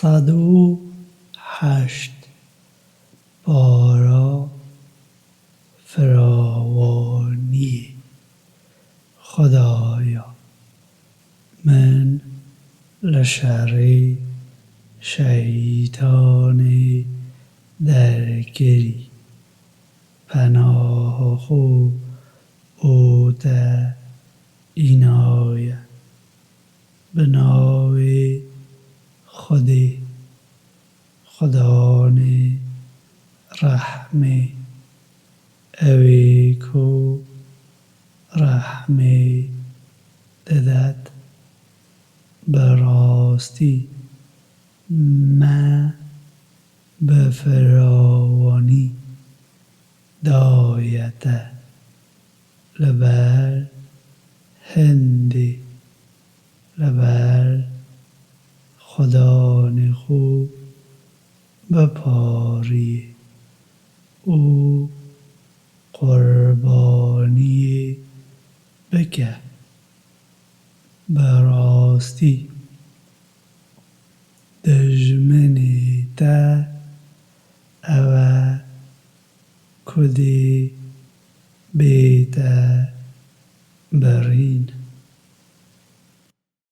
108 بارا فراوانی خدایا من لشر شیطان درگری پناه خو اوده اینایه به نام خود خدان رحم اوی کو رحم ددد براستی ما به فراوانی دایده لبر هندی لبر خدان خوب بپاری او قربانی بکه براستی دژمنی ده او کدی بیده برین